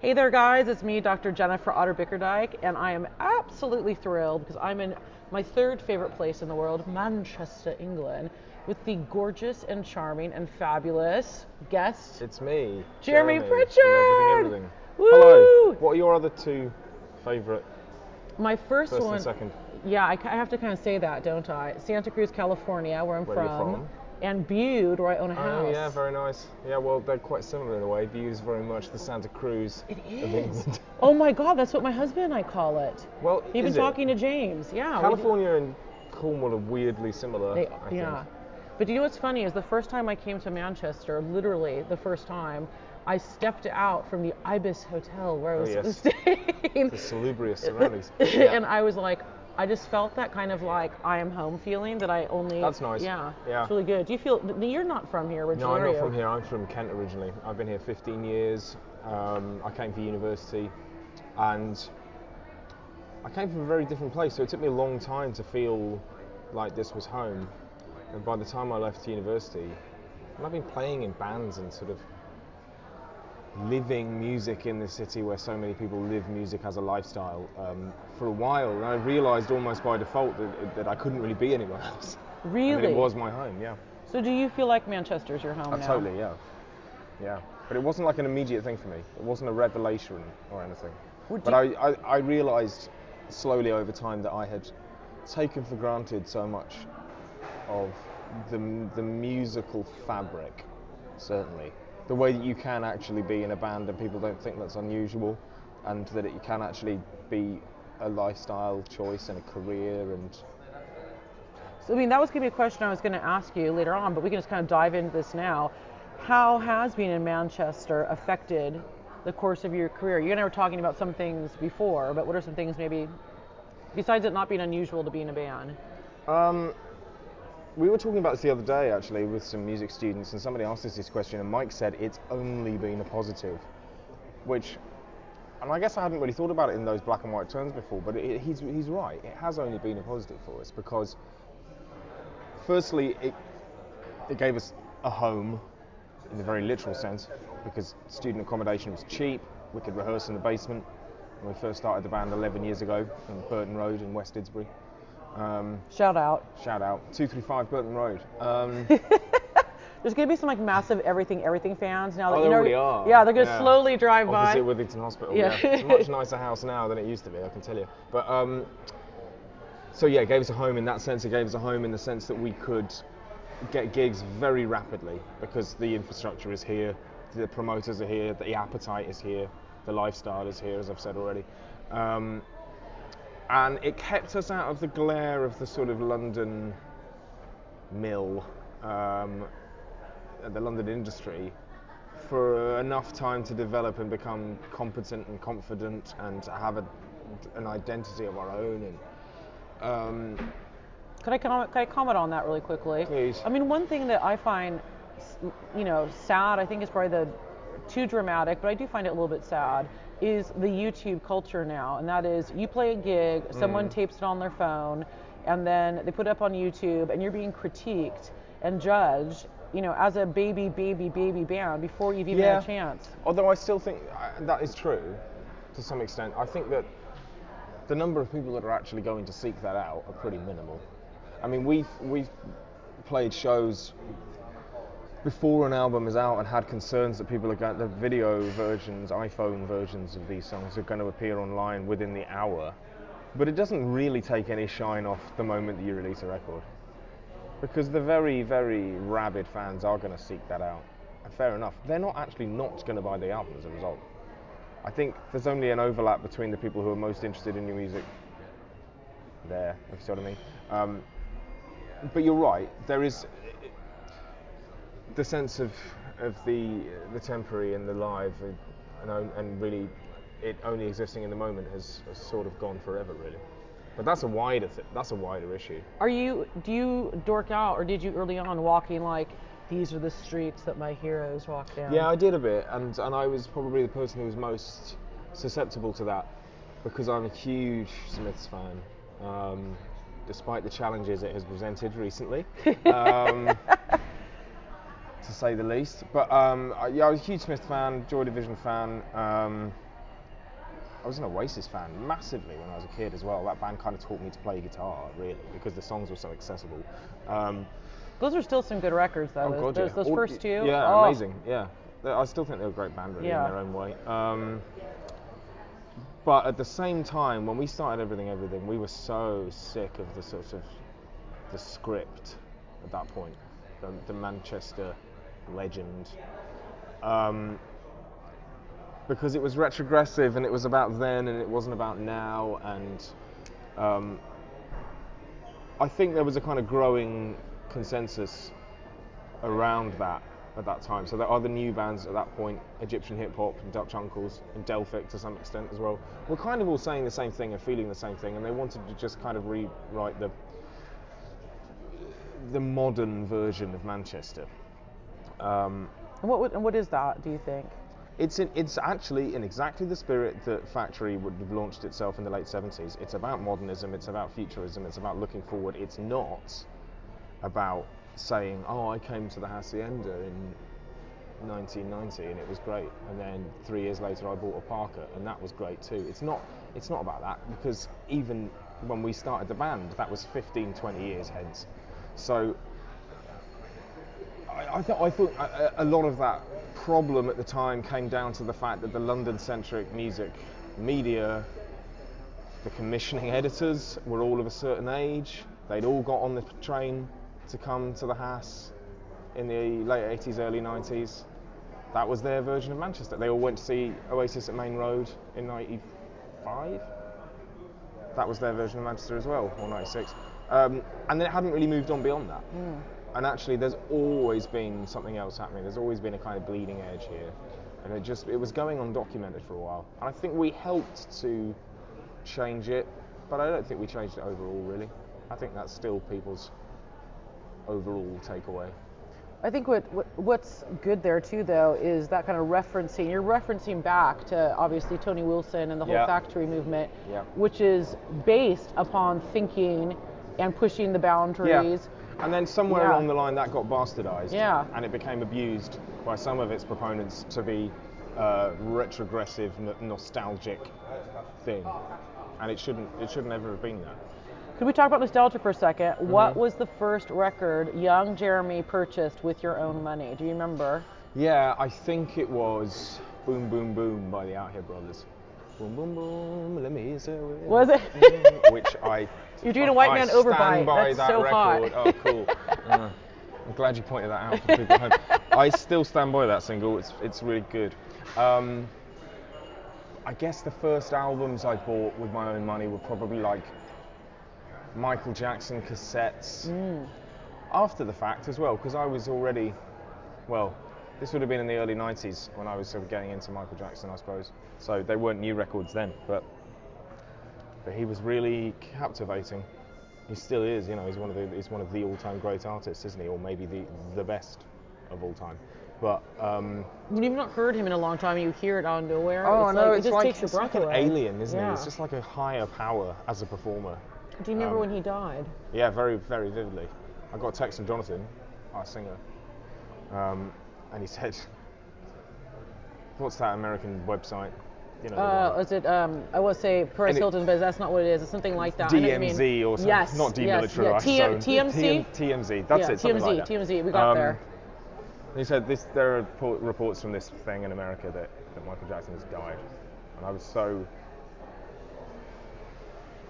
Hey there guys, it's me, Dr. Jennifer Otter Bickerdike, and I am absolutely thrilled because I'm in my third favorite place in the world, Manchester, England, with the gorgeous and charming and fabulous guest. It's me, Jeremy Pritchard! From Everything. Woo! Hello. What are your other two favourite? My first one, and second. Yeah, I have to kind of say that, don't I? Santa Cruz, California, where I'm Where you're from. And Bude, where I own a house. Oh yeah, very nice. Yeah, well, they're quite similar in a way. Bude is very much the Santa Cruz It of is. England. Oh my God, that's what my husband and I call it. Well, Even talking to James, yeah. California and Cornwall are weirdly similar. I think. But you know what's funny is the first time I came to Manchester, literally the first time, I stepped out from the Ibis Hotel where I was staying. The salubrious surroundings. And I was like, I just felt that kind of like I am home feeling that I only. That's nice. Yeah. Yeah. It's really good. Do you feel you're not from here originally? No, I'm not from here. I'm from Kent originally. I've been here 15 years. I came for university, and I came from a very different place. So it took me a long time to feel like this was home. And by the time I left university, I've been playing in bands and sort of living music in the city where so many people live music as a lifestyle for a while, and I realised almost by default that I couldn't really be anywhere else. Really? And it was my home, yeah. So do you feel like Manchester's your home now? Totally, yeah. Yeah. But it wasn't like an immediate thing for me. It wasn't a revelation or anything. But I realised slowly over time that I had taken for granted so much of the musical fabric, certainly. The way that you can actually be in a band and people don't think that's unusual, and that it can actually be a lifestyle choice and a career. And so, I mean, that was going to be a question I was going to ask you later on, but we can just kind of dive into this now. How has being in Manchester affected the course of your career? You and I were talking about some things before, but what are some things maybe, besides it not being unusual to be in a band? We were talking about this the other day, actually, with some music students, and somebody asked us this question, and Mike said it's only been a positive, which, and I guess I hadn't really thought about it in those black and white terms before, but he's right. It has only been a positive for us because, firstly, it gave us a home in the very literal sense, because student accommodation was cheap. We could rehearse in the basement when we first started the band 11 years ago on Burton Road in West Didsbury. Shout out. 235 Burton Road. There's going to be some like massive everything fans now. That, there already are. Yeah, they're going to slowly drive by. Opposite Withington Hospital. Yeah. It's a much nicer house now than it used to be, I can tell you. But so yeah, it gave us a home in that sense. It gave us a home in the sense that we could get gigs very rapidly because the infrastructure is here, the promoters are here, the appetite is here, the lifestyle is here, as I've said already. And it kept us out of the glare of the sort of London mill, the London industry, for enough time to develop and become competent and confident and to have an identity of our own. And Can I comment on that really quickly? Please. I mean, one thing that I find, sad, I think is probably too dramatic, but I do find it a little bit sad, is the YouTube culture now. And that is, you play a gig, someone tapes it on their phone, and then they put it up on YouTube, and you're being critiqued and judged, as a baby band before you've even had a chance. Although I still think that is true, to some extent. I think that the number of people that are actually going to seek that out are pretty minimal. I mean, we've played shows before an album is out and had concerns that people are going, the video versions, iPhone versions of these songs are going to appear online within the hour. But it doesn't really take any shine off the moment that you release a record. Because the very, very rabid fans are going to seek that out. And fair enough. They're not going to buy the album as a result. I think there's only an overlap between the people who are most interested in your music there, if you see what I mean. But you're right, there is the sense of the temporary and the live and really it only existing in the moment has sort of gone forever, really. But that's a wider issue. Do you dork out, or did you early on walking like, these are the streets that my heroes walk down? Yeah, I did a bit, and I was probably the person who was most susceptible to that because I'm a huge Smiths fan, despite the challenges it has presented recently, to say the least. But I was a huge Smiths fan, Joy Division fan, I was an Oasis fan massively when I was a kid as well. That band kind of taught me to play guitar, really, because the songs were so accessible. Those are still some good records, though. Oh, God, those first two. Yeah, oh. amazing. Yeah, I still think they're a great band, really, in their own way. But at the same time, when we started Everything, we were so sick of the sort of the script at that point, the Manchester legend, because it was retrogressive and it was about then and it wasn't about now, and I think there was a kind of growing consensus around that at that time. So there are the new bands at that point, Egyptian hip hop and Dutch Uncles and Delphic to some extent as well, were kind of all saying the same thing and feeling the same thing, and they wanted to just kind of rewrite the modern version of Manchester. And what is that, do you think? It's actually in exactly the spirit that Factory would have launched itself in the late 70s. It's about modernism, it's about futurism, it's about looking forward. It's not about saying, oh, I came to the Hacienda in 1990 and it was great, and then 3 years later I bought a Parker and that was great too. It's not about that, because even when we started the band, that was 15-20 years hence. So I thought a lot of that problem at the time came down to the fact that the London-centric music media, the commissioning editors, were all of a certain age. They'd all got on the train to come to the Haas in the late 80s, early 90s. That was their version of Manchester. They all went to see Oasis at Main Road in 95. That was their version of Manchester as well, or 96. And then it hadn't really moved on beyond that. And actually, there's always been something else happening. There's always been a kind of bleeding edge here. And it was going undocumented for a while. And I think we helped to change it, but I don't think we changed it overall, really. I think that's still people's overall takeaway. I think what's good there too, though, is that kind of referencing. You're referencing back to obviously Tony Wilson and the whole Factory movement, which is based upon thinking and pushing the boundaries. Yeah. And then somewhere along the line that got bastardized, and it became abused by some of its proponents to be a retrogressive, nostalgic thing, and it shouldn't ever have been that. Could we talk about nostalgia for a second? Mm-hmm. What was the first record young Jeremy purchased with your own money? Do you remember? Yeah, I think it was Boom Boom Boom by the Out Here Brothers. Boom Boom Boom, let me say it. Was it? Which You're doing a white man overbite. That's so record. hot. Oh, cool. I'm glad you pointed that out for people at home. I still stand by that single. It's really good. I guess the first albums I bought with my own money were probably like Michael Jackson cassettes. After the fact as well, because I was already, this would have been in the early 90s when I was sort of getting into Michael Jackson, I suppose. So they weren't new records then, but he was really captivating. He still is, he's one of the all-time great artists, isn't he? Or maybe the best of all time. But when you've not heard him in a long time, you hear it out of nowhere. Oh, no, it just takes your breath like away. An alien, isn't he? It's just like a higher power as a performer. Do you remember when he died? Yeah, very, very vividly. I got a text from Jonathan, our singer, and he said, "What's that American website?" Is it? I will say Paris Hilton, but that's not what it is. It's something like that. DMZ or something. Yes, not demilitarized. Yes. TMZ. TMZ. That's it. Something like that. TMZ. We got there. He said there are reports from this thing in America that Michael Jackson has died, and I was so.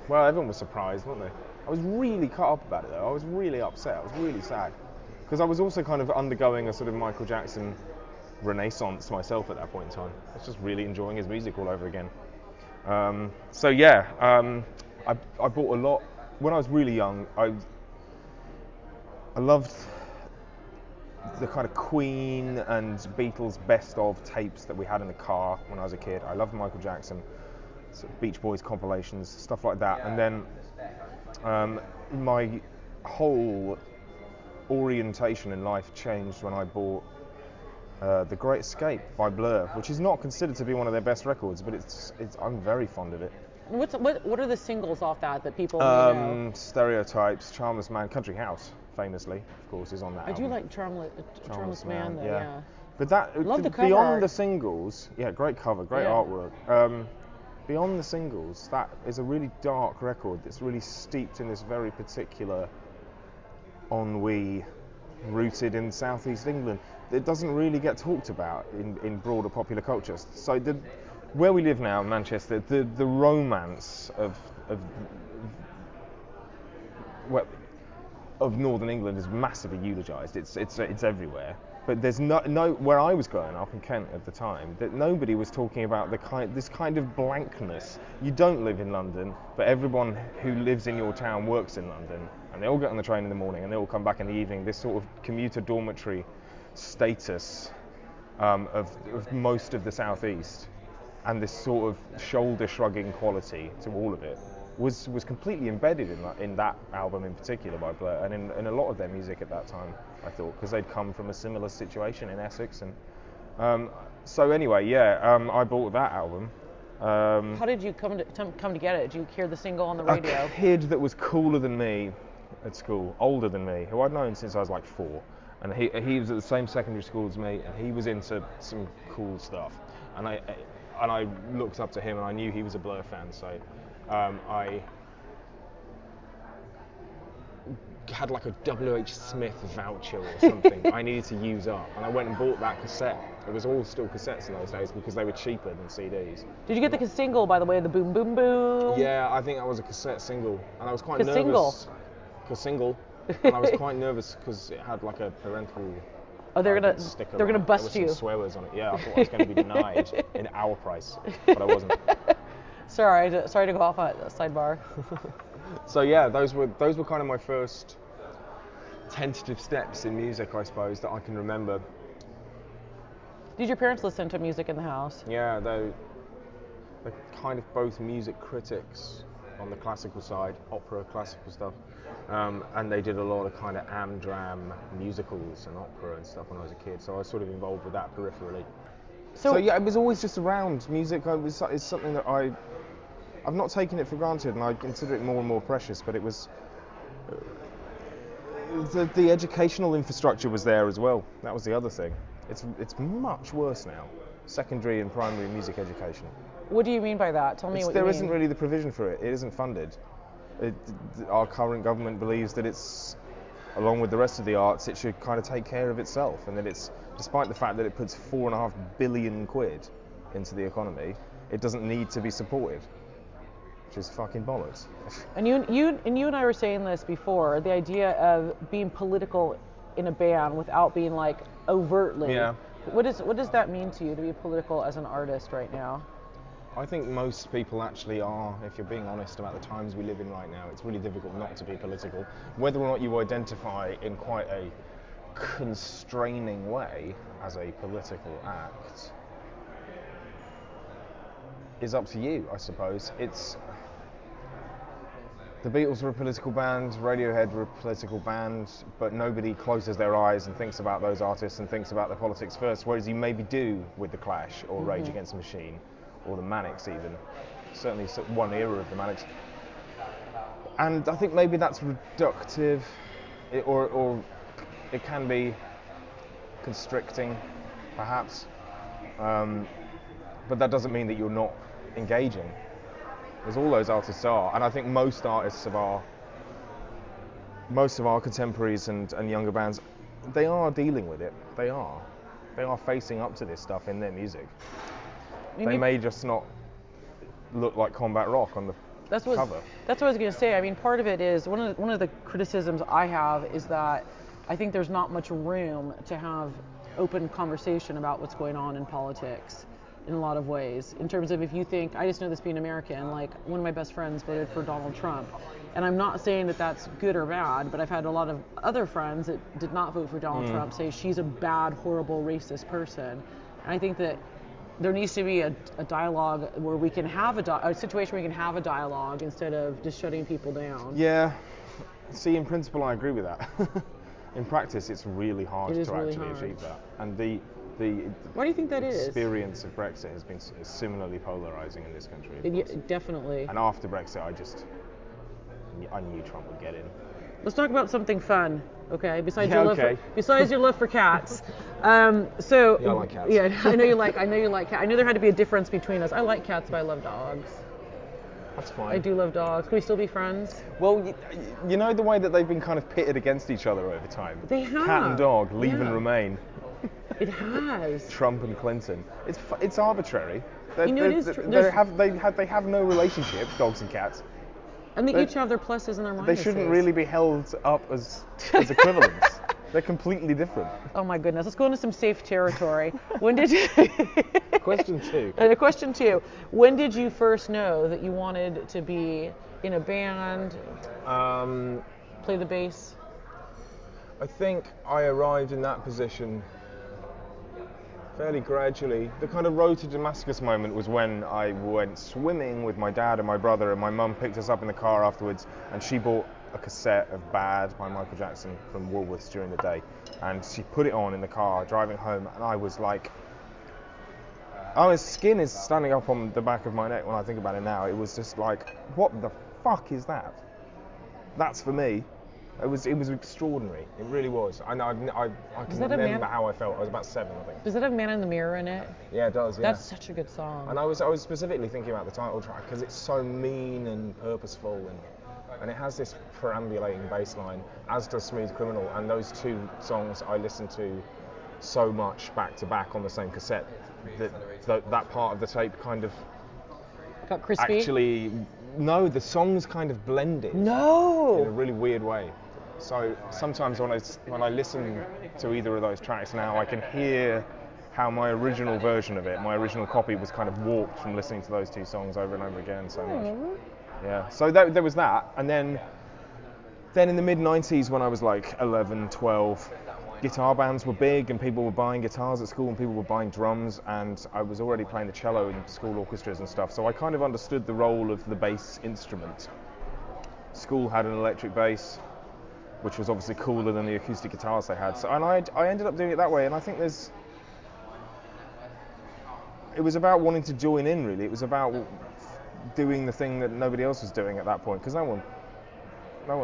Well, everyone was surprised, weren't they? I was really cut up about it, though. I was really upset. I was really sad. Because I was also kind of undergoing a sort of Michael Jackson renaissance myself at that point in time. I was just really enjoying his music all over again. I bought a lot. When I was really young, I loved the kind of Queen and Beatles best of tapes that we had in the car when I was a kid. I loved Michael Jackson. Sort of Beach Boys compilations, stuff like that, and then my whole orientation in life changed when I bought The Great Escape by Blur, which is not considered to be one of their best records, but I'm very fond of it. What are the singles off that people know? Stereotypes, Charmless Man, Country House, famously, of course, is on that album. I do like Charmless Man, though, yeah. But Love the cover beyond art. the singles, great cover, great artwork. beyond the singles, that is a really dark record that's really steeped in this very particular ennui rooted in southeast England. It doesn't really get talked about in broader popular culture. So where we live now in Manchester, the romance of well, of Northern England is massively eulogised. It's everywhere. But there's no where I was growing up in Kent at the time, that nobody was talking about this kind of blankness. You don't live in London, but everyone who lives in your town works in London, and they all get on the train in the morning and they all come back in the evening. This sort of commuter dormitory status of most of the southeast, and this sort of shoulder shrugging quality to all of it was completely embedded in that album in particular by Blur, and in a lot of their music at that time, I thought, because they'd come from a similar situation in Essex. And so anyway, I bought that album. How did you come to get it? Did you hear the single on the radio? A kid that was cooler than me at school, older than me, who I'd known since I was like 4, and he was at the same secondary school as me, and he was into some cool stuff, and I looked up to him, and I knew he was a Blur fan, so I had like a W.H. Smith voucher or something I needed to use up, and I went and bought that cassette. It was all still cassettes in those days because they were cheaper than CDs. Did you get the single, by the way, the Boom Boom Boom? Yeah, I think that was a cassette single, and I was quite nervous. Single, and I was quite nervous because it had like a parental. Oh, they're gonna bust there were you. Some swears on it. Yeah, I thought I was going to be denied in our price, but I wasn't. Sorry to go off at a sidebar. So yeah, those were kind of my first tentative steps in music, I suppose, that I can remember. Did your parents listen to music in the house? Yeah, they're kind of both music critics on the classical side, opera, classical stuff, and they did a lot of kind of amdram musicals and opera and stuff when I was a kid, so I was sort of involved with that peripherally. So yeah, it was always just around. Music it's something that I've not taken it for granted, and I consider it more and more precious, but it was the educational infrastructure was there as well. That was the other thing. It's much worse now, secondary and primary music education. What do you mean by that? Tell me what you mean. There isn't really the provision for it. It isn't funded. Our current government believes that it's, along with the rest of the arts, it should kind of take care of itself, and that it's, despite the fact that it puts £4.5 billion into the economy, it doesn't need to be supported, which is fucking bollocks. And you and I were saying this before, the idea of being political in a band without being like overtly. Yeah. What does that mean to you to be political as an artist right now? I think most people actually are, if you're being honest about the times we live in right now. It's really difficult not to be political. Whether or not you identify in quite a constraining way as a political act is up to you, I suppose. The Beatles were a political band, Radiohead were a political band, but nobody closes their eyes and thinks about those artists and thinks about the politics first, whereas you maybe do with The Clash or Rage Against the Machine. Or the Manics even, certainly one era of the Manics. And I think maybe that's reductive, or it can be constricting, perhaps. But that doesn't mean that you're not engaging, as all those artists are. And I think most of our contemporaries and younger bands, they are dealing with it. They are facing up to this stuff in their music. They may just not look like combat rock on the cover. That's what I was going to say. I mean, part of it is one of the criticisms I have is that I think there's not much room to have open conversation about what's going on in politics in a lot of ways. In terms of, if you think, I just know this being American, like one of my best friends voted for Donald Trump. And I'm not saying that that's good or bad, but I've had a lot of other friends that did not vote for Donald Trump say she's a bad, horrible, racist person. And I think that there needs to be a dialogue where we can have a situation where we can have a dialogue instead of just shutting people down. Yeah. See, in principle, I agree with that. In practice, it's really hard to actually achieve that. And the Why do you think that experience of Brexit has been similarly polarising in this country. Definitely. And after Brexit, I knew Trump would get in. Let's talk about something fun, okay? Besides Yeah, your love, okay. besides your love for cats. Yeah, I like cats. Yeah, I know you like cats. I knew there had to be a difference between us. I like cats, but I love dogs. That's fine. I do love dogs. Can we still be friends? Well, you know the way that they've been kind of pitted against each other over time? They have. Cat and dog, leave Yeah. and remain. It has. Trump and Clinton. It's arbitrary. You know, it is true. They have no relationship, dogs and cats. And they each have their pluses and their minuses. They shouldn't really be held up as equivalents. They're completely different. Oh my goodness. Let's go into some safe territory. When did you... Question 2. Question 2. When did you first know that you wanted to be in a band, play the bass? I think I arrived in that position fairly gradually. The kind of road to Damascus moment was when I went swimming with my dad and my brother, and my mum picked us up in the car afterwards, and she bought a cassette of Bad by Michael Jackson from Woolworths during the day, and she put it on in the car driving home, and I was like, oh, his skin is standing up on the back of my neck when I think about it now. It was just like, what the fuck is that? That's for me. It was extraordinary. It really was. I can remember how I felt. I was about 7, I think. Does it have Man in the Mirror in it? Yeah, it does. Yeah. That's such a good song. And I was specifically thinking about the title track because it's so mean and purposeful, and it has this perambulating bass line, as does Smooth Criminal. And those 2 songs I listened to so much back to back on the same cassette that part of the tape kind of got crispy. Actually, no, the songs kind of blended. No. In a really weird way. So sometimes when I listen to either of those tracks now, I can hear how my original version of it, my original copy, was kind of warped from listening to those 2 songs over and over again so much. Yeah. So there was that, and then in the mid-90s, when I was like 11, 12, guitar bands were big, and people were buying guitars at school, and people were buying drums, and I was already playing the cello in school orchestras and stuff. So I kind of understood the role of the bass instrument. School had an electric bass, which was obviously cooler than the acoustic guitars they had. So, and I ended up doing it that way, and I think it was about wanting to join in, really. It was about doing the thing that nobody else was doing at that point, because no one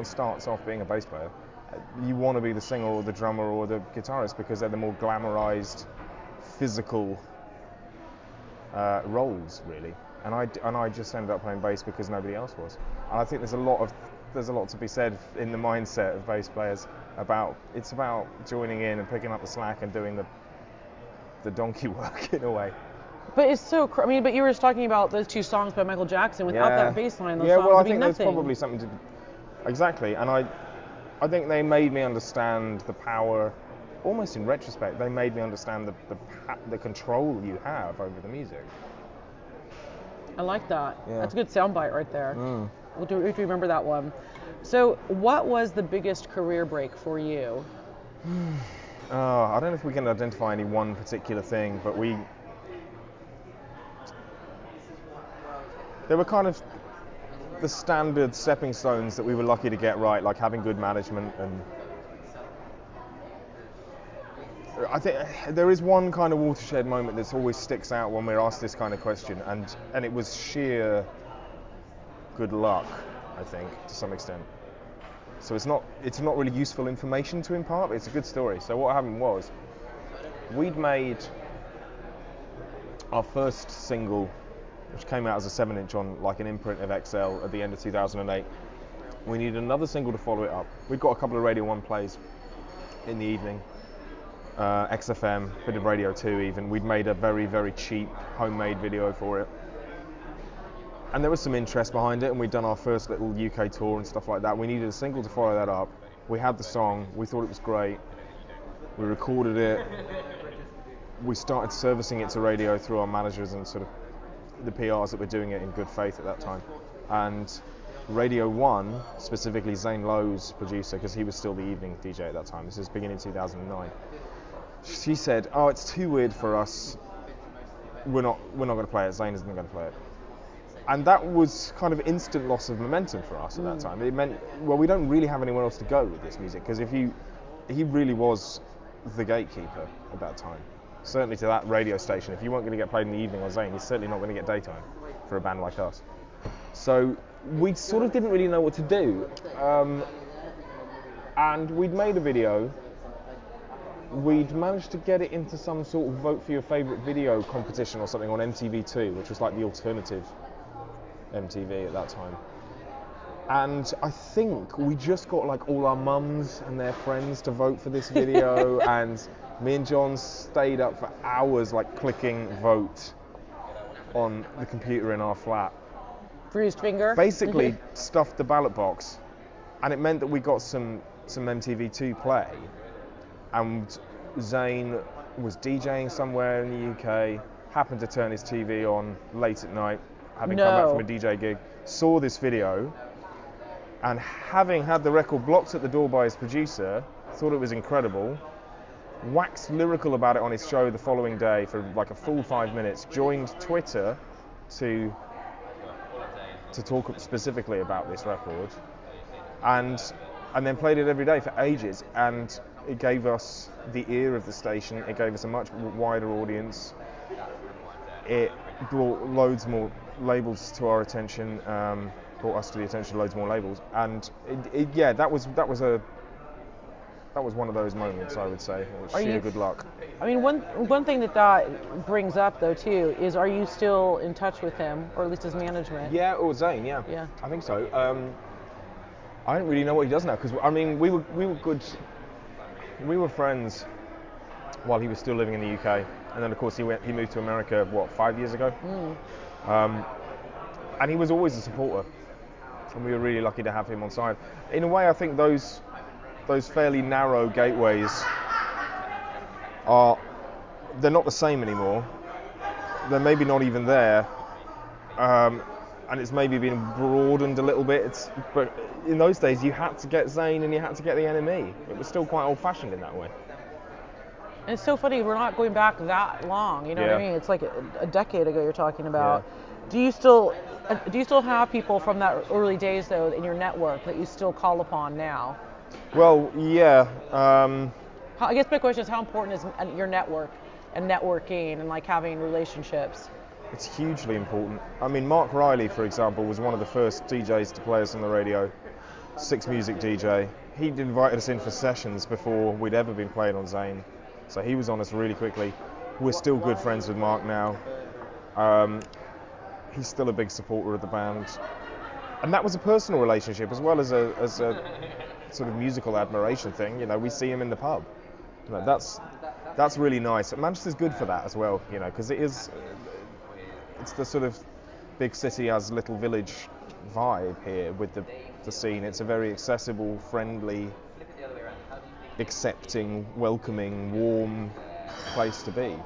starts off being a bass player. You want to be the singer or the drummer or the guitarist because they're the more glamorized, physical roles, really. And I just ended up playing bass because nobody else was. And I think there's a lot to be said in the mindset of bass players about joining in and picking up the slack and doing the donkey work in a way. But it's so. But you were just talking about those 2 songs by Michael Jackson. Without that bass line, those songs would be nothing. There's probably something to. Exactly, and I think they made me understand the power. Almost in retrospect, they made me understand the control you have over the music. I like that. Yeah. That's a good soundbite right there. We'll remember that one. So, what was the biggest career break for you? I don't know if we can identify any one particular thing, but there were kind of the standard stepping stones that we were lucky to get right, like having good management. And I think there is one kind of watershed moment that always sticks out when we're asked this kind of question, and it was sheer good luck, I think, to some extent. So it's not really useful information to impart, but it's a good story. So what happened was, we'd made our first single, which came out as a 7-inch on like an imprint of XL at the end of 2008. We needed another single to follow it up. We'd got a couple of Radio 1 plays in the evening, XFM, bit of Radio 2 even. We'd made a very, very cheap homemade video for it. And there was some interest behind it, and we'd done our first little UK tour and stuff like that. We needed a single to follow that up. We had the song, we thought it was great. We recorded it. We started servicing it to radio through our managers and sort of the PRs that were doing it in good faith at that time. And Radio 1, specifically Zane Lowe's producer, because he was still the evening DJ at that time, this is beginning 2009, she said, oh, it's too weird for us, we're not going to play it, Zane isn't going to play it. And that was kind of instant loss of momentum for us at that time. It meant, well, we don't really have anywhere else to go with this music, because he really was the gatekeeper at that time. Certainly to that radio station. If you weren't going to get played in the evening on Zane, you're certainly not going to get daytime for a band like us. So we sort of didn't really know what to do. And we'd made a video. We'd managed to get it into some sort of vote for your favourite video competition or something on MTV2, which was like the alternative MTV at that time. And I think we just got like all our mums and their friends to vote for this video, and me and John stayed up for hours like clicking vote on the computer in our flat. Bruised finger? Basically stuffed the ballot box, and it meant that we got some MTV2 play, and Zane was DJing somewhere in the UK, happened to turn his TV on late at night, having come back from a DJ gig, saw this video, and having had the record blocked at the door by his producer, thought it was incredible, waxed lyrical about it on his show the following day for like a full 5 minutes, joined Twitter to talk specifically about this record, and then played it every day for ages, and it gave us the ear of the station, it gave us a much wider audience, it brought loads more labels to our attention, brought us to the attention of loads more labels, and that was one of those moments, I would say. It was sheer good luck. I mean, one thing that brings up though too is, are you still in touch with him, or at least his management? Yeah, or Zane, yeah. I think so. I don't really know what he does now, because I mean we were good. We were friends while he was still living in the UK, and then of course he moved to America 5 years ago. And he was always a supporter, and we were really lucky to have him on side. In a way, I think those fairly narrow gateways they're not the same anymore. They're maybe not even there, and it's maybe been broadened a little bit. But in those days, you had to get Zane and you had to get the NME. It was still quite old-fashioned in that way. And it's so funny, we're not going back that long, you know what I mean? It's like a decade ago you're talking about. Do you still have people from that early days though in your network that you still call upon now? Well, yeah. I guess my question is, how important is your network and networking and like having relationships? It's hugely important. I mean, Mark Riley, for example, was one of the first DJs to play us on the radio, Six Music DJ. He'd invited us in for sessions before we'd ever been played on Zane, so he was on us really quickly. We're still good friends with Mark now. He's still a big supporter of the band, and that was a personal relationship as well as a sort of musical admiration thing. You know, we see him in the pub. You know, that's really nice. Manchester's good for that as well. You know, because it's the sort of big city as little village vibe here with the scene. It's a very accessible, friendly, accepting, welcoming, warm place to be.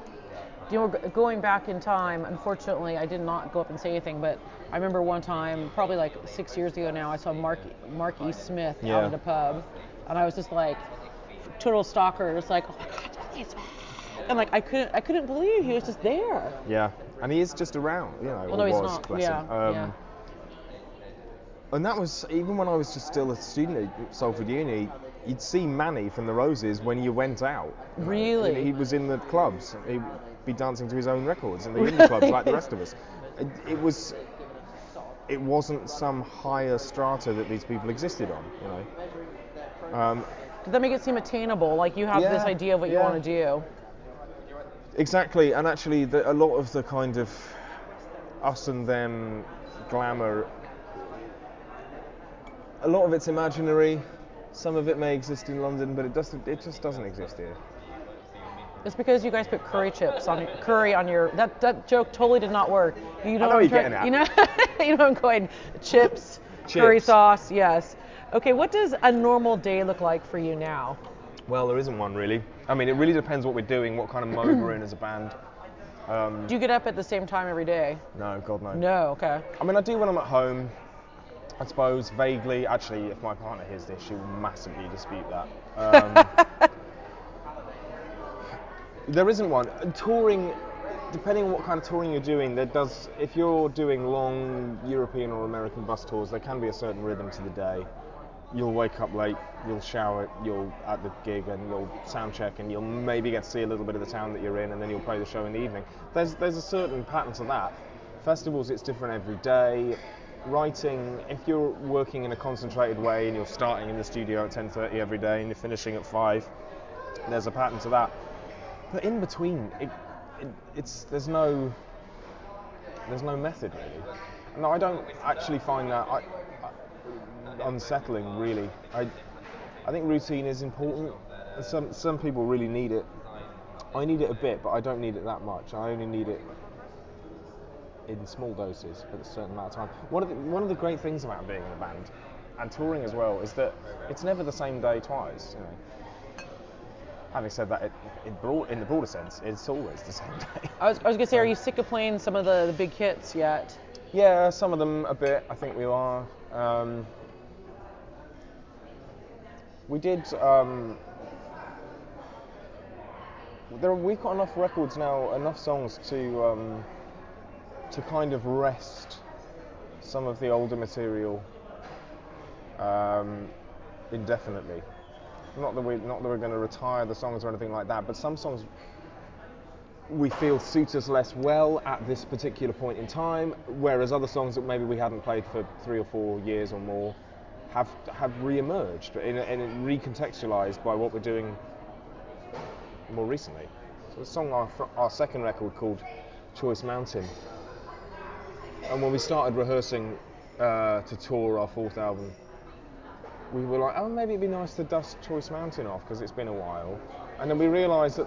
You know, going back in time, unfortunately, I did not go up and say anything, but I remember one time, probably like 6 years ago now, I saw Mark E. Smith out at a pub, and I was just like, total stalker, just like, oh my God, it's Smith. And like, I couldn't believe he was just there. Yeah, and he is just around, you know. Well, no, he's not. Bless him. And that was, even when I was just still a student at Salford Uni, you'd see Manny from the Roses when you went out. Really? He was in the clubs. He'd be dancing to his own records in the indie clubs like the rest of us. It wasn't some higher strata that these people existed on, you know. Did that make it seem attainable? Like you have this idea of what you want to do? Exactly, and actually a lot of the kind of us and them glamour, a lot of it's imaginary. Some of it may exist in London, but it just doesn't exist here. It's because you guys put curry on your. That joke totally did not work. You know I know you're getting at. You know, you know I'm going. Chips, curry sauce, yes. Okay, what does a normal day look like for you now? Well, there isn't one really. I mean, it really depends what we're doing, what kind of mode we're in as a band. Do you get up at the same time every day? No, God no. No, okay. I mean, I do when I'm at home, I suppose, vaguely. Actually, if my partner hears this, she will massively dispute that. There isn't one. Touring, depending on what kind of touring you're doing, if you're doing long European or American bus tours, there can be a certain rhythm to the day. You'll wake up late, you'll shower, you'll at the gig, and you'll sound check, and you'll maybe get to see a little bit of the town that you're in, and then you'll play the show in the evening. There's a certain pattern to that. Festivals, it's different every day. writing, if you're working in a concentrated way and you're starting in the studio at 10:30 every day and you're finishing at 5, there's a pattern to that. But in between, there's no method really. No, I don't actually find that unsettling really. I think routine is important. Some people really need it. I need it a bit, but I don't need it that much. I only need it in small doses at a certain amount of time. One of the great things about being in a band and touring as well is that it's never the same day twice. You know. Having said that, in the broader sense, it's always the same day. I was gonna say, are you sick of playing some of the big hits yet? Yeah, some of them a bit. I think we are. We did. We've got enough records now, enough songs to kind of rest some of the older material indefinitely. Not that we're going to retire the songs or anything like that, but some songs we feel suit us less well at this particular point in time, whereas other songs that maybe we hadn't played for 3 or 4 years or more have re-emerged and recontextualized by what we're doing more recently. So the song our second record called Choice Mountain, and when we started rehearsing to tour our fourth album, we were like, oh, maybe it'd be nice to dust Choice Mountain off because it's been a while. And then we realised that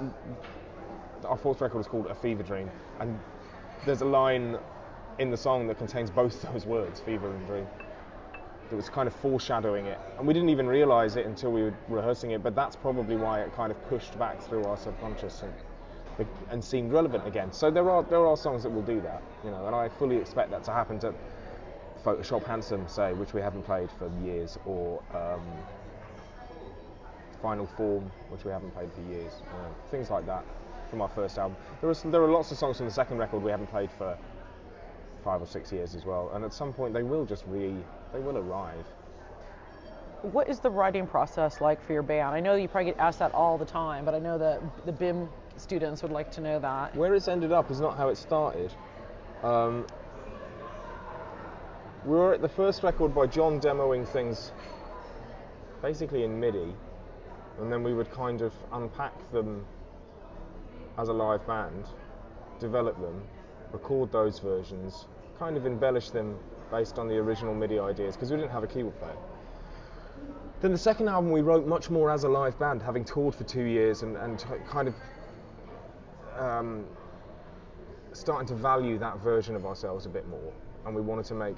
our fourth record is called A Fever Dream, and there's a line in the song that contains both those words, fever and dream, that was kind of foreshadowing it. And we didn't even realise it until we were rehearsing it, but that's probably why it kind of pushed back through our subconscious and seemed relevant again. So there are songs that will do that, you know, and I fully expect that to happen to Photoshop Handsome, say, which we haven't played for years, or Final Form, which we haven't played for years, things like that from our first album. There are lots of songs from the second record we haven't played for 5 or 6 years as well, and at some point they will arrive. What is the writing process like for your band? I know that you probably get asked that all the time, but I know that the BIMM students would like to know that. Where it's ended up is not how it started. We were at the first record by John demoing things basically in MIDI, and then we would kind of unpack them as a live band, develop them, record those versions, kind of embellish them based on the original MIDI ideas, because we didn't have a keyboard player. Then the second album we wrote much more as a live band, having toured for 2 years and kind of starting to value that version of ourselves a bit more, and we wanted to make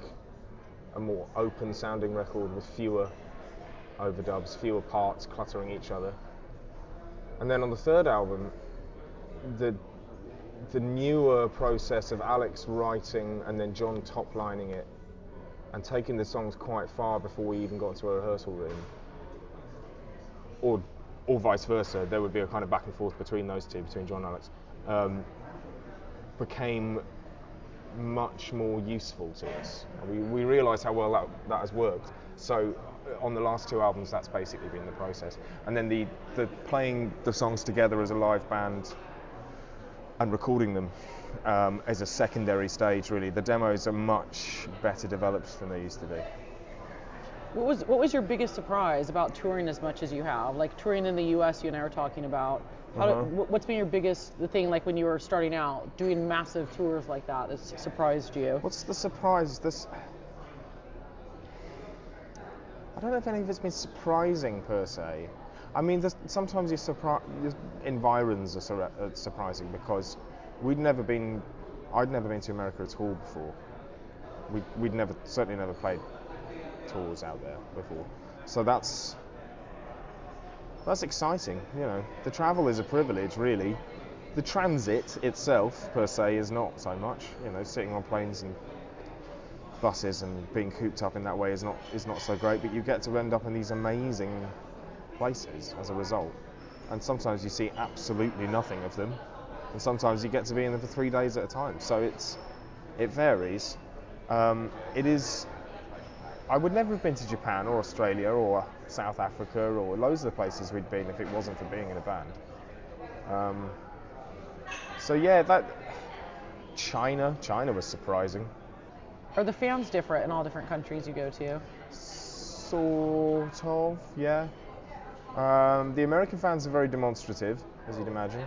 a more open sounding record with fewer overdubs, fewer parts cluttering each other. And then on the third album, the newer process of Alex writing and then John top-lining it and taking the songs quite far before we even got into a rehearsal room, or vice versa, there would be a kind of back and forth between those two, between John and Alex, became much more useful to us. We realised how well that has worked. So on the last 2 albums, that's basically been the process. And then the playing the songs together as a live band and recording them as a secondary stage, really. The demos are much better developed than they used to be. What was your biggest surprise about touring as much as you have? Like touring in the US, you and I were talking about. What's been your biggest thing, like when you were starting out, doing massive tours like that surprised you? What's the surprise? I don't know if any of it's been surprising per se. I mean, sometimes your environs are surprising, because I'd never been to America at all before. We'd certainly never played tours out there before. So that's exciting, you know. The travel is a privilege, really. The transit itself, per se, is not so much. You know, sitting on planes and buses and being cooped up in that way is not so great, but you get to end up in these amazing places as a result. And sometimes you see absolutely nothing of them, and sometimes you get to be in them for 3 days at a time. So it varies. I would never have been to Japan or Australia or South Africa or loads of the places we'd been if it wasn't for being in a band. So yeah, that China was surprising. Are the fans different in all different countries you go to? Sort of, yeah. The American fans are very demonstrative, as you'd imagine,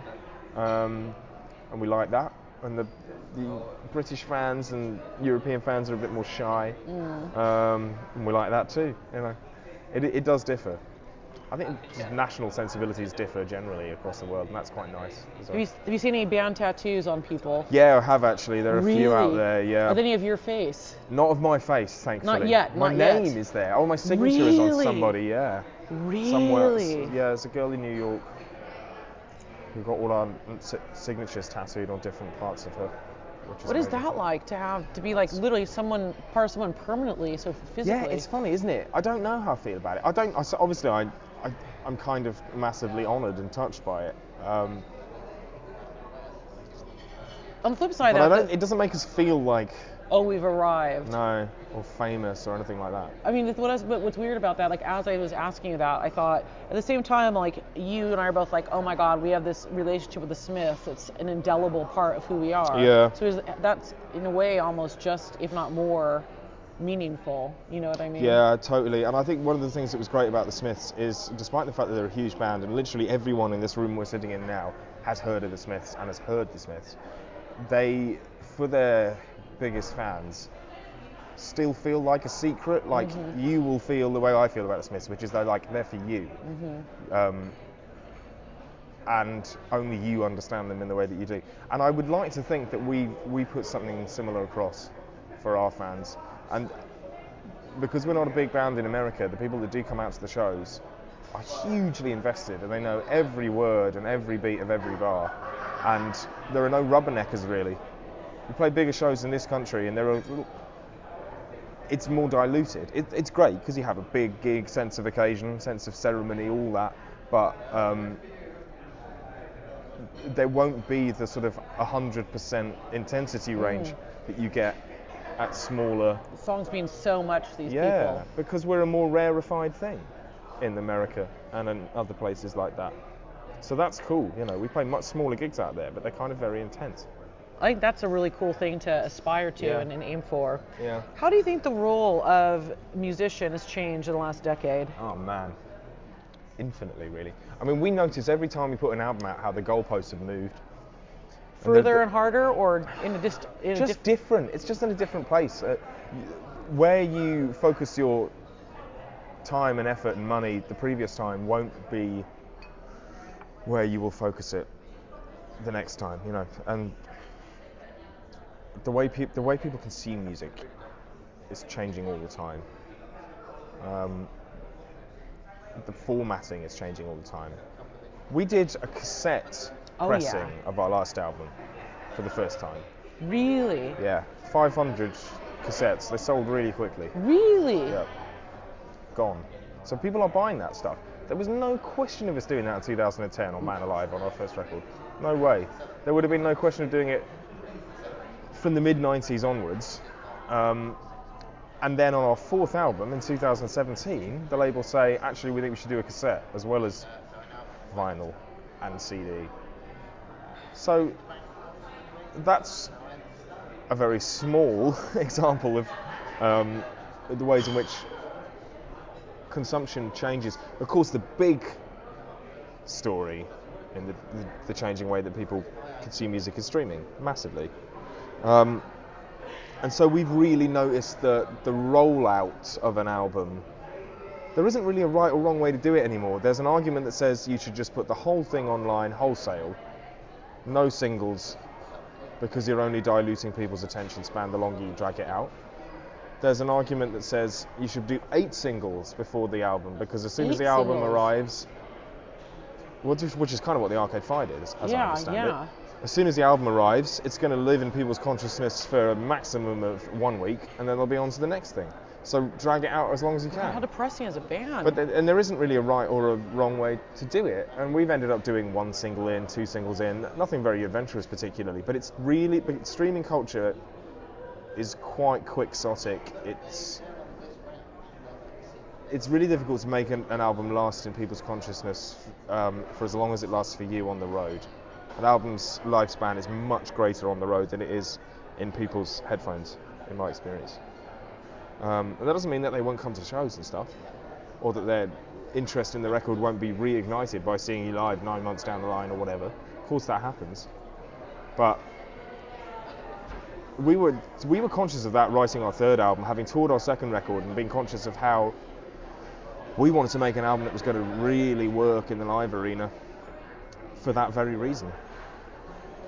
and we like that. And the British fans and European fans are a bit more shy, and we like that too. You know, it does differ. I think just national sensibilities differ generally across the world, and that's quite nice. Have you seen any band tattoos on people? Yeah, I have actually. There are a few out there. Yeah. Are they any of your face? Not of my face, thankfully. Not yet. My name is there. Oh, my signature is on somebody. Yeah. Really? Somewhere. Yeah, there's a girl in New York who got all our signatures tattooed on different parts of her. What is that like to be like literally part of someone permanently, so physically? Yeah, it's funny, isn't it? I don't know how I feel about it. Obviously, I'm kind of massively honoured and touched by it. On the flip side, it doesn't make us feel like, oh, we've arrived. No, or famous or anything like that. I mean, what's weird about that, like as I was asking you that, I thought at the same time, like you and I are both like, oh my God, we have this relationship with the Smiths. It's an indelible part of who we are. Yeah. So that's in a way almost just, if not more, meaningful. You know what I mean? Yeah, totally. And I think one of the things that was great about the Smiths is, despite the fact that they're a huge band, and literally everyone in this room we're sitting in now has heard of the Smiths and has heard the Smiths, they, for their biggest fans, still feel like a secret. Like you will feel the way I feel about the Smiths, which is they're for you, and only you understand them in the way that you do. And I would like to think that we put something similar across for our fans. And because we're not a big band in America, the people that do come out to the shows are hugely invested, and they know every word and every beat of every bar. And there are no rubberneckers really. We play bigger shows in this country, and it's more diluted. It's great because you have a big gig, sense of occasion, sense of ceremony, all that. But there won't be the sort of 100% intensity range that you get at smaller. The songs mean so much to these people. Yeah, because we're a more rarefied thing in America and in other places like that. So that's cool. You know, we play much smaller gigs out there, but they're kind of very intense. I think that's a really cool thing to aspire to and aim for. Yeah. How do you think the role of musician has changed in the last decade? Oh man, infinitely really. I mean, we notice every time we put an album out how the goalposts have moved. Further and harder, or different. It's just in a different place. Where you focus your time and effort and money the previous time won't be where you will focus it the next time, you know. And the way people consume music is changing all the time. The formatting is changing all the time. We did a cassette pressing of our last album for the first time. Really? Yeah, 500 cassettes. They sold really quickly. Really? Yeah. Gone. So people are buying that stuff. There was no question of us doing that in 2010 on Man Alive, on our first record. No way. There would have been no question of doing it from the mid-90s onwards. And then on our fourth album in 2017, the label say, actually, we think we should do a cassette as well as vinyl and CD. So that's a very small example of the ways in which consumption changes. Of course, the big story in the changing way that people consume music is streaming, massively. And so we've really noticed the rollout of an album. There isn't really a right or wrong way to do it anymore. There's an argument that says you should just put the whole thing online wholesale, no singles, because you're only diluting people's attention span the longer you drag it out. There's an argument that says you should do 8 singles before the album, because as soon as the album arrives, which is kind of what the Arcade Fire did, as I understand it. As soon as the album arrives, it's going to live in people's consciousness for a maximum of 1 week, and then they'll be on to the next thing. So drag it out as long as you can. How depressing as a band. But there isn't really a right or a wrong way to do it. And we've ended up doing 1 single in, 2 singles in, nothing very adventurous particularly. But streaming culture is quite quixotic. It's really difficult to make an album last in people's consciousness for as long as it lasts for you on the road. An album's lifespan is much greater on the road than it is in people's headphones. in my experience. And that doesn't mean that they won't come to shows and stuff, or that their interest in the record won't be reignited by seeing you live 9 months down the line or whatever. Of course that happens. But we were conscious of that writing our third album, having toured our second record, and being conscious of how we wanted to make an album that was going to really work in the live arena for that very reason.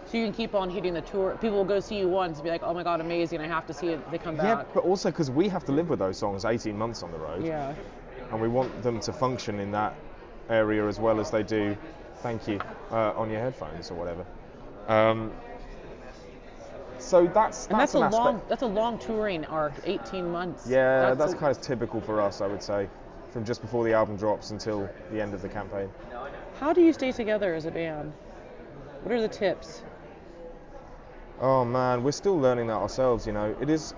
So you can keep on hitting the tour. People will go see you once and be like, oh my God, amazing, I have to see it. They come back. Yeah, but also because we have to live with those songs 18 months on the road. Yeah. And we want them to function in that area as well as they do, thank you, on your headphones or whatever. So that's an aspect. That's a long touring arc, 18 months. Yeah, that's kind of typical for us, I would say, from just before the album drops until the end of the campaign. How do you stay together as a band? What are the tips? Oh man, we're still learning that ourselves, you know. It's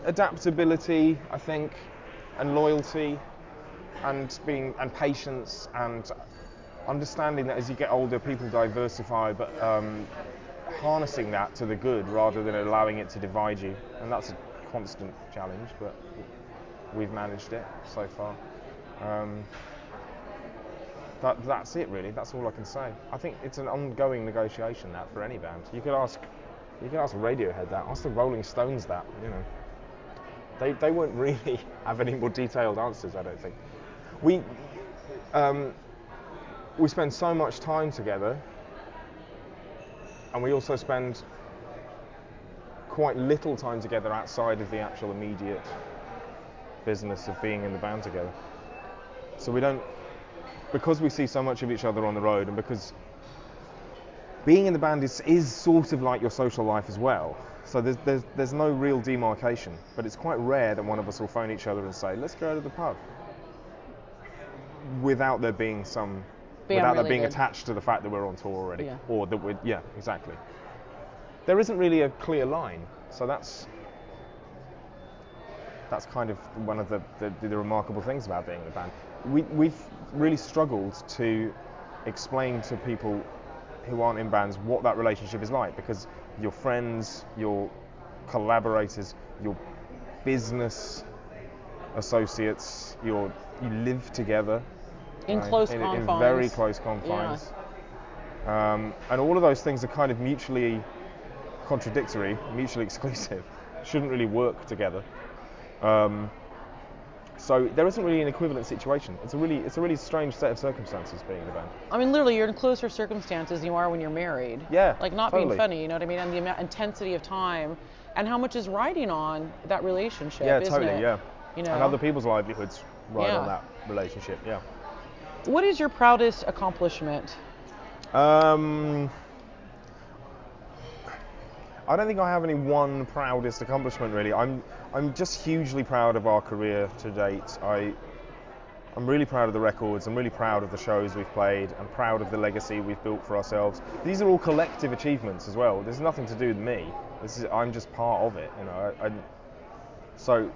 adaptability, I think, and loyalty, and patience, and understanding that as you get older, people diversify, but harnessing that to the good rather than allowing it to divide you. And that's a constant challenge, but we've managed it so far. That's it really. That's all I can say. I think it's an ongoing negotiation that for any band. You could ask Radiohead that. Ask the Rolling Stones that. You know, they won't really have any more detailed answers. I don't think. We spend so much time together, and we also spend quite little time together outside of the actual immediate business of being in the band together. So because we see so much of each other on the road, and because being in the band is sort of like your social life as well. So there's no real demarcation, but it's quite rare that one of us will phone each other and say, let's go to the pub, without there being that being attached to the fact that we're on tour already, or that exactly. There isn't really a clear line, so that's kind of one of the remarkable things about being in a band. We've really struggled to explain to people who aren't in bands what that relationship is like, because your friends, your collaborators, your business associates, you live together in close confines, in very close confines, and all of those things are kind of mutually contradictory, mutually exclusive, shouldn't really work together. So there isn't really an equivalent situation. It's a really strange set of circumstances being in a band. I mean, literally, you're in closer circumstances than you are when you're married. Yeah, like not totally. Being funny, you know what I mean? And the intensity of time, and how much is riding on that relationship. Yeah, isn't totally. it? Yeah, you know, and other people's livelihoods ride on that relationship. Yeah. What is your proudest accomplishment? I don't think I have any one proudest accomplishment really. I'm just hugely proud of our career to date. I'm really proud of the records. I'm really proud of the shows we've played. I'm proud of the legacy we've built for ourselves. These are all collective achievements as well. There's nothing to do with me. I'm just part of it, you know. So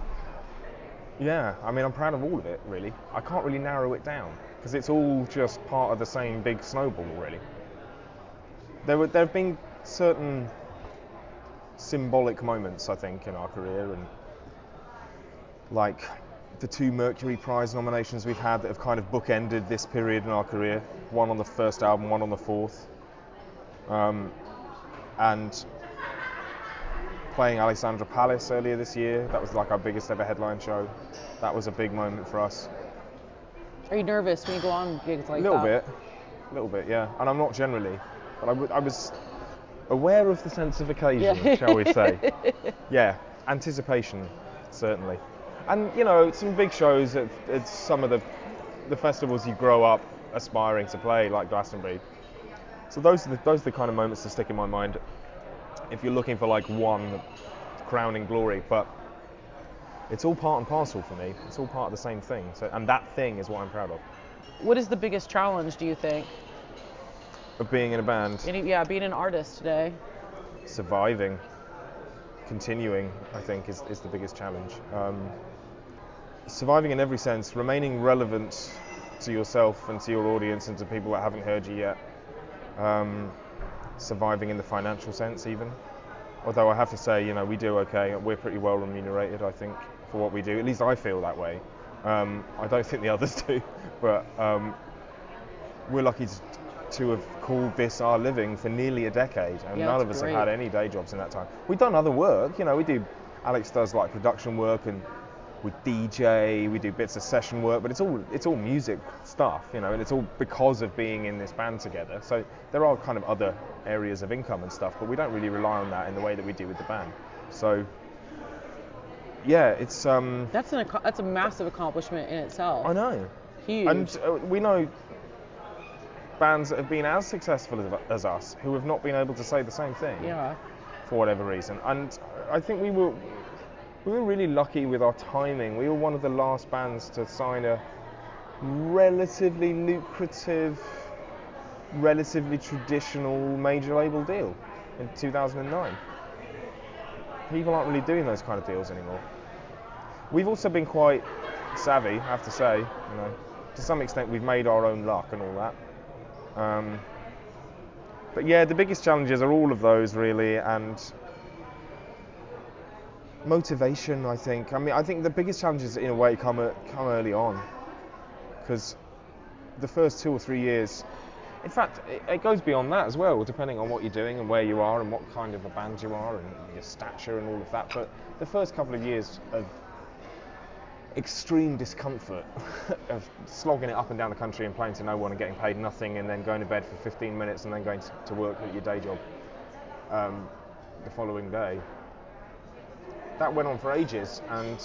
yeah, I mean, I'm proud of all of it really. I can't really narrow it down because it's all just part of the same big snowball really. There have been certain symbolic moments, I think, in our career, and like the 2 Mercury Prize nominations we've had that have kind of bookended this period in our career. One on the first album, one on the fourth, and playing Alexandra Palace earlier this year. That was like our biggest ever headline show. That was a big moment for us. Are you nervous when you go on gigs like that? A little bit, yeah. And I'm not generally, but I was aware of the sense of occasion, shall we say. Yeah, anticipation, certainly. And, you know, some big shows at some of the festivals you grow up aspiring to play, like Glastonbury. So those are the kind of moments that stick in my mind if you're looking for like one crowning glory. But it's all part and parcel for me. It's all part of the same thing. So, and that thing is what I'm proud of. What is the biggest challenge, do you think? Of being in a band? Being an artist today. Surviving. Continuing, I think, is the biggest challenge. Surviving in every sense, remaining relevant to yourself and to your audience and to people that haven't heard you yet. Surviving in the financial sense even. Although I have to say, we do okay. We're pretty well remunerated, I think, for what we do. At least I feel that way. I don't think the others do, but we're lucky to have called this our living for nearly a decade, and none of us have had any day jobs in that time. We've done other work, Alex does like production work, and we DJ, we do bits of session work, but it's all music stuff, and it's all because of being in this band together. So there are kind of other areas of income and stuff, but we don't really rely on that in the way that we do with the band. So yeah, it's that's a massive accomplishment in itself. I know, huge. And we know bands that have been as successful as us who have not been able to say the same thing. Yeah. For whatever reason, and I think we were really lucky with our timing. We were one of the last bands to sign a relatively lucrative, relatively traditional major label deal in 2009. People aren't really doing those kind of deals anymore. We've also been quite savvy, I have to say. To some extent, we've made our own luck and all that. But yeah, the biggest challenges are all of those really, and motivation, I think. I think the biggest challenges in a way come early on, because the first 2 or 3 years, in fact, it goes beyond that as well, depending on what you're doing and where you are and what kind of a band you are and your stature and all of that. But the first couple of years of extreme discomfort of slogging it up and down the country and playing to no one and getting paid nothing, and then going to bed for 15 minutes and then going to work at your day job the following day. That went on for ages, and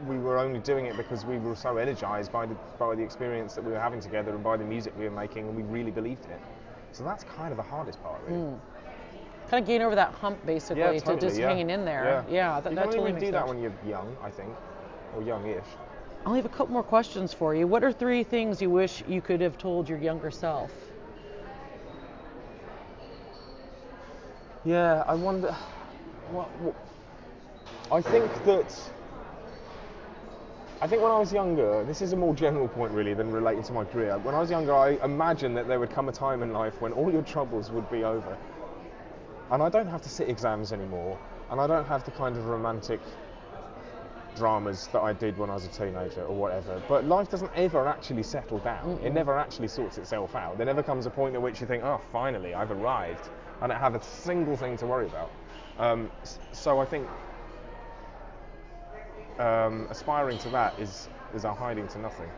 we were only doing it because we were so energized by the experience that we were having together and by the music we were making, and we really believed it. So that's kind of the hardest part, really. Kind of getting over that hump, basically, yeah, totally, to just hanging in there. Yeah, that totally makes sense. You can only do that when you're young, I think, or youngish. I'll have a couple more questions for you. What are 3 things you wish you could have told your younger self? Yeah, I wonder. What I think when I was younger, this is a more general point really than relating to my career. When I was younger, I imagined that there would come a time in life when all your troubles would be over. And I don't have to sit exams anymore, and I don't have the kind of romantic dramas that I did when I was a teenager or whatever. But life doesn't ever actually settle down. It never actually sorts itself out. There never comes a point at which you think, oh, finally, I've arrived. I don't have a single thing to worry about. So I think aspiring to that is a hiding to nothing.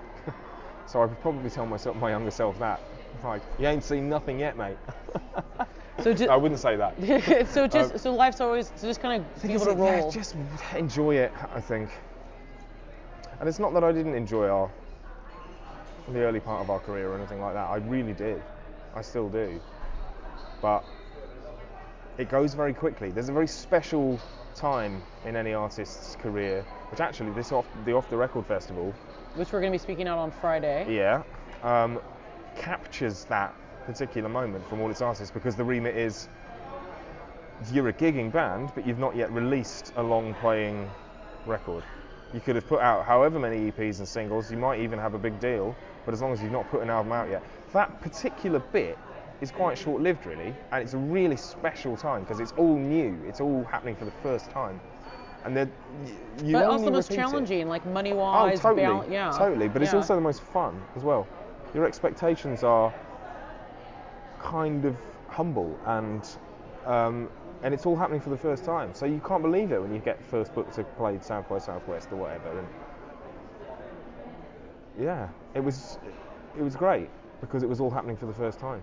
So I would probably tell my younger self that. Like, you ain't seen nothing yet, mate. So I wouldn't say that. So life's always just kind of be able to roll. Yeah, just enjoy it, I think. And it's not that I didn't enjoy the early part of our career or anything like that. I really did. I still do. But it goes very quickly. There's a very special time in any artist's career, which actually the Off the Record Festival, which we're going to be speaking out on Friday, captures that particular moment from all its artists, because the remit is you're a gigging band, but you've not yet released a long-playing record. You could have put out however many EPs and singles, you might even have a big deal, but as long as you've not put an album out yet, that particular bit is quite short-lived really, and it's a really special time because it's all new, it's all happening for the first time. And but also the most challenging, like money-wise. Oh, totally, totally. But it's also the most fun as well. Your expectations are kind of humble, and it's all happening for the first time. So you can't believe it when you get first booked to play South by Southwest or whatever. And yeah, it was great because it was all happening for the first time.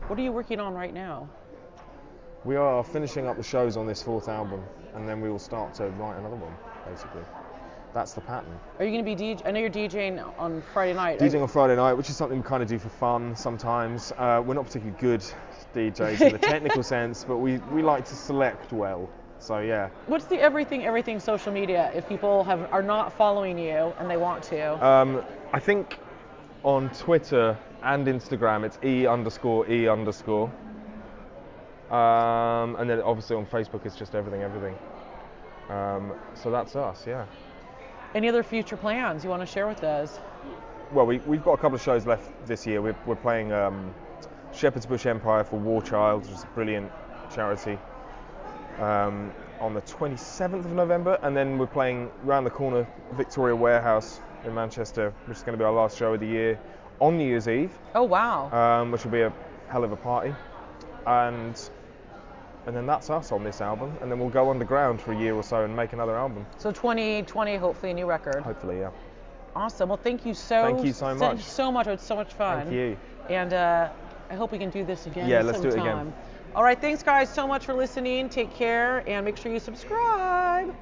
What are you working on right now? We are finishing up the shows on this 4th album, and then we will start to write another one, basically. That's the pattern. Are you going to be I know you're DJing on Friday night. DJing on Friday night, which is something we kind of do for fun sometimes. We're not particularly good DJs in the technical sense, but we like to select well. So yeah. What's the everything social media if people are not following you and they want to? I think on Twitter and Instagram it's E_E_. And then obviously on Facebook it's just everything. So that's us, yeah. Any other future plans you want to share with us? Well, we've got a couple of shows left this year. We're playing Shepherd's Bush Empire for War Child, which is a brilliant charity. on the 27th of November, and then we're playing round the corner Victoria Warehouse in Manchester, which is going to be our last show of the year on New Year's Eve. Oh wow. Which will be a hell of a party, and then that's us on this album, and then we'll go underground for a year or so and make another album. So 2020, hopefully a new record. Hopefully, yeah. Awesome. Well, thank you so much. Thank you so much. It's so much fun. Thank you. And I hope we can do this again. Yeah, let's do it sometime. again. All right. Thanks, guys, so much for listening. Take care, and make sure you subscribe.